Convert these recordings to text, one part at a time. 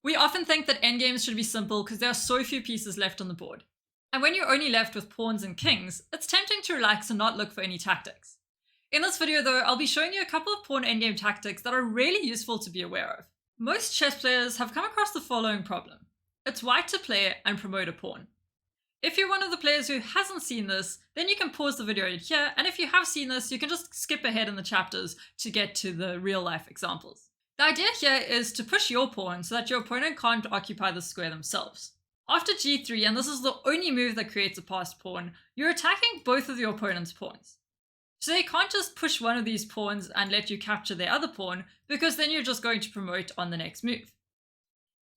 We often think that endgames should be simple because there are so few pieces left on the board. And when you're only left with pawns and kings, it's tempting to relax and not look for any tactics. In this video though, I'll be showing you a couple of pawn endgame tactics that are really useful to be aware of. Most chess players have come across the following problem. It's white to play and promote a pawn. If you're one of the players who hasn't seen this, then you can pause the video here, and if you have seen this, you can just skip ahead in the chapters to get to the real life examples. The idea here is to push your pawn so that your opponent can't occupy the square themselves. After g3, and this is the only move that creates a passed pawn, you're attacking both of your opponent's pawns. So they can't just push one of these pawns and let you capture their other pawn, because then you're just going to promote on the next move.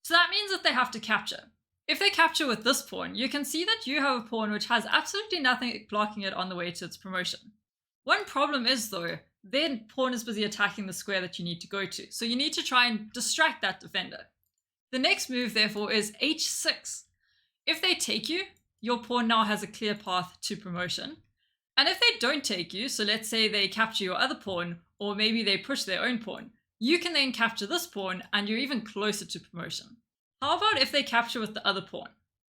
So that means that they have to capture. If they capture with this pawn, you can see that you have a pawn which has absolutely nothing blocking it on the way to its promotion. One problem is though, their pawn is busy attacking the square that you need to go to, so you need to try and distract that defender. The next move therefore is h6. If they take you, your pawn now has a clear path to promotion. And if they don't take you, so let's say they capture your other pawn, or maybe they push their own pawn, you can then capture this pawn and you're even closer to promotion. How about if they capture with the other pawn?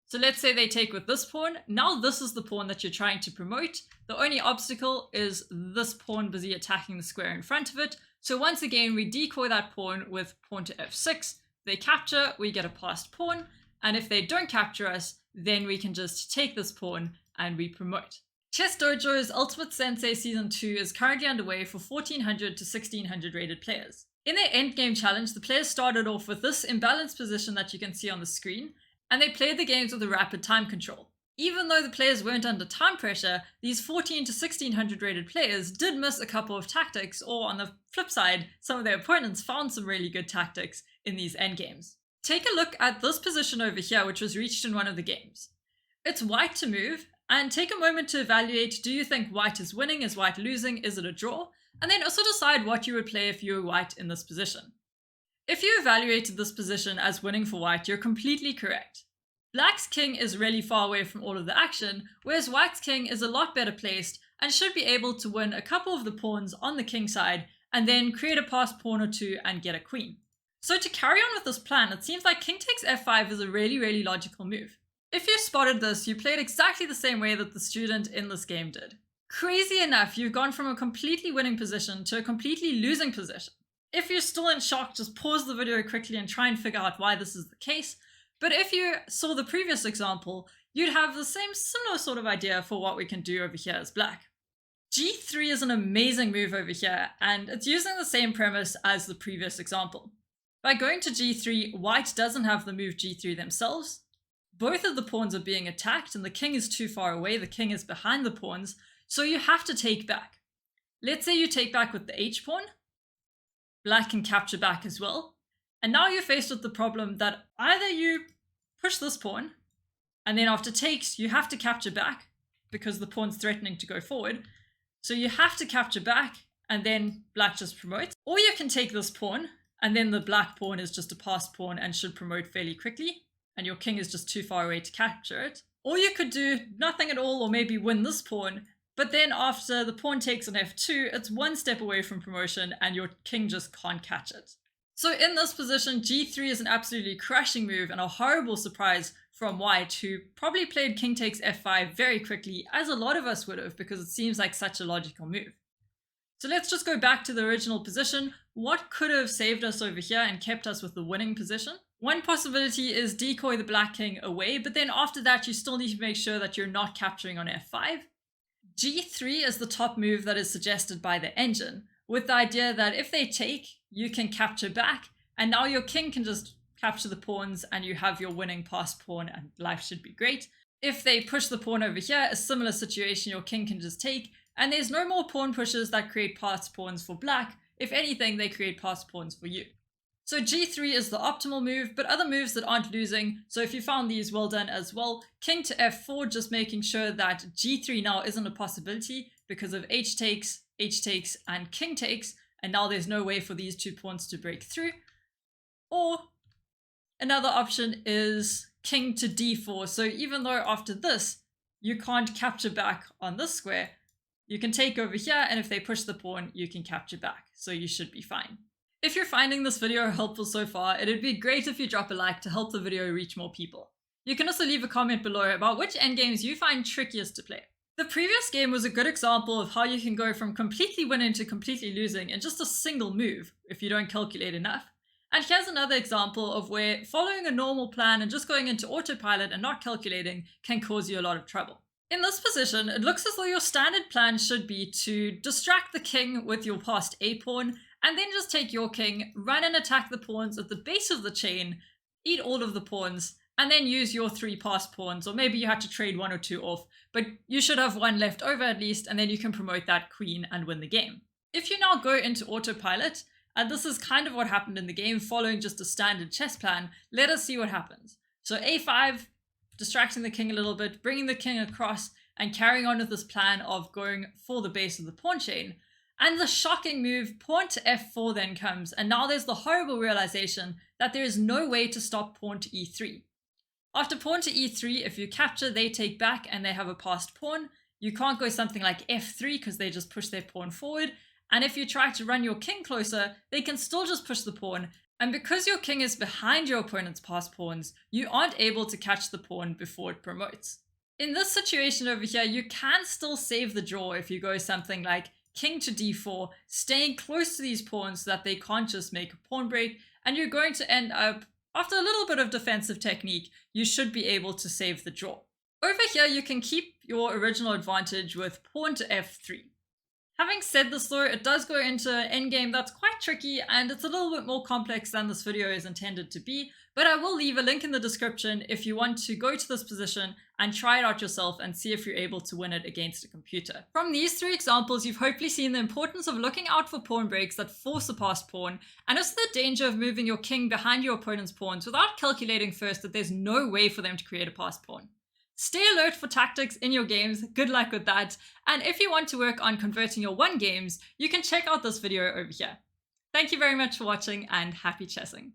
So let's say they take with this pawn, now this is the pawn that you're trying to promote. The only obstacle is this pawn busy attacking the square in front of it. So once again, we decoy that pawn with pawn to f6. If they capture, we get a passed pawn. And if they don't capture us, then we can just take this pawn and we promote. Chess Dojo's Ultimate Sensei Season 2 is currently underway for 1400 to 1600 rated players. In their endgame challenge, the players started off with this imbalanced position that you can see on the screen, and they played the games with a rapid time control. Even though the players weren't under time pressure, these 14 to 1600 rated players did miss a couple of tactics, or on the flip side, some of their opponents found some really good tactics in these endgames. Take a look at this position over here, which was reached in one of the games. It's white to move, and take a moment to evaluate, do you think white is winning, is white losing, is it a draw? And then also decide what you would play if you were white in this position. If you evaluated this position as winning for white, you're completely correct. Black's king is really far away from all of the action, whereas white's king is a lot better placed and should be able to win a couple of the pawns on the king side and then create a passed pawn or two and get a queen. So to carry on with this plan, it seems like king takes f5 is a really logical move. If you spotted this, you played exactly the same way that the student in this game did. Crazy enough, you've gone from a completely winning position to a completely losing position. If you're still in shock, just pause the video quickly and try and figure out why this is the case. But if you saw the previous example, you'd have the same similar sort of idea for what we can do over here as black. g3 is an amazing move over here, and it's using the same premise as the previous example. By going to g3, white doesn't have the move g3 themselves. Both of the pawns are being attacked and the king is too far away, the king is behind the pawns, so you have to take back. Let's say you take back with the h-pawn. Black can capture back as well. And now you're faced with the problem that either you push this pawn, and then after takes, you have to capture back because the pawn's threatening to go forward. So you have to capture back, and then black just promotes. Or you can take this pawn, and then the black pawn is just a passed pawn and should promote fairly quickly, and your king is just too far away to capture it. Or you could do nothing at all, or maybe win this pawn, but then after the pawn takes on f2, it's one step away from promotion, and your king just can't catch it. So in this position, g3 is an absolutely crashing move and a horrible surprise from white, who probably played king takes f5 very quickly, as a lot of us would have, because it seems like such a logical move. So let's just go back to the original position. What could have saved us over here and kept us with the winning position? One possibility is decoy the black king away, but then after that you still need to make sure that you're not capturing on f5. g3 is the top move that is suggested by the engine, with the idea that if they take, you can capture back, and now your king can just capture the pawns and you have your winning passed pawn and life should be great. If they push the pawn over here, a similar situation, your king can just take, and there's no more pawn pushes that create passed pawns for black. If anything, they create passed pawns for you. So g3 is the optimal move, but other moves that aren't losing, so if you found these, well done as well. King to f4, just making sure that g3 now isn't a possibility because of h takes, and king takes, and now there's no way for these two pawns to break through. Or another option is king to d4, so even though after this you can't capture back on this square, you can take over here, and if they push the pawn, you can capture back, so you should be fine. If you're finding this video helpful so far, it'd be great if you drop a like to help the video reach more people. You can also leave a comment below about which endgames you find trickiest to play. The previous game was a good example of how you can go from completely winning to completely losing in just a single move if you don't calculate enough. And here's another example of where following a normal plan and just going into autopilot and not calculating can cause you a lot of trouble. In this position, it looks as though your standard plan should be to distract the king with your passed A pawn, and then just take your king, run and attack the pawns at the base of the chain, eat all of the pawns, and then use your 3 passed pawns, or maybe you had to trade 1 or 2 off, but you should have 1 left over at least, and then you can promote that queen and win the game. If you now go into autopilot, and this is kind of what happened in the game following just a standard chess plan, let us see what happens. So A5, distracting the king a little bit, bringing the king across, and carrying on with this plan of going for the base of the pawn chain. And the shocking move, pawn to f4 then comes, and now there's the horrible realization that there is no way to stop pawn to e3. After pawn to e3, if you capture, they take back and they have a passed pawn. You can't go something like f3 because they just push their pawn forward. And if you try to run your king closer, they can still just push the pawn. And because your king is behind your opponent's passed pawns, you aren't able to catch the pawn before it promotes. In this situation over here, you can still save the draw if you go something like king to d4, staying close to these pawns so that they can't just make a pawn break, and you're going to end up, after a little bit of defensive technique, you should be able to save the draw. Over here, you can keep your original advantage with pawn to f3. Having said this though, it does go into an endgame that's quite tricky and it's a little bit more complex than this video is intended to be, but I will leave a link in the description if you want to go to this position and try it out yourself and see if you're able to win it against a computer. From these 3 examples, you've hopefully seen the importance of looking out for pawn breaks that force a passed pawn, and also the danger of moving your king behind your opponent's pawns without calculating first that there's no way for them to create a passed pawn. Stay alert for tactics in your games, good luck with that, and if you want to work on converting your 1 games, you can check out this video over here. Thank you very much for watching and happy chessing.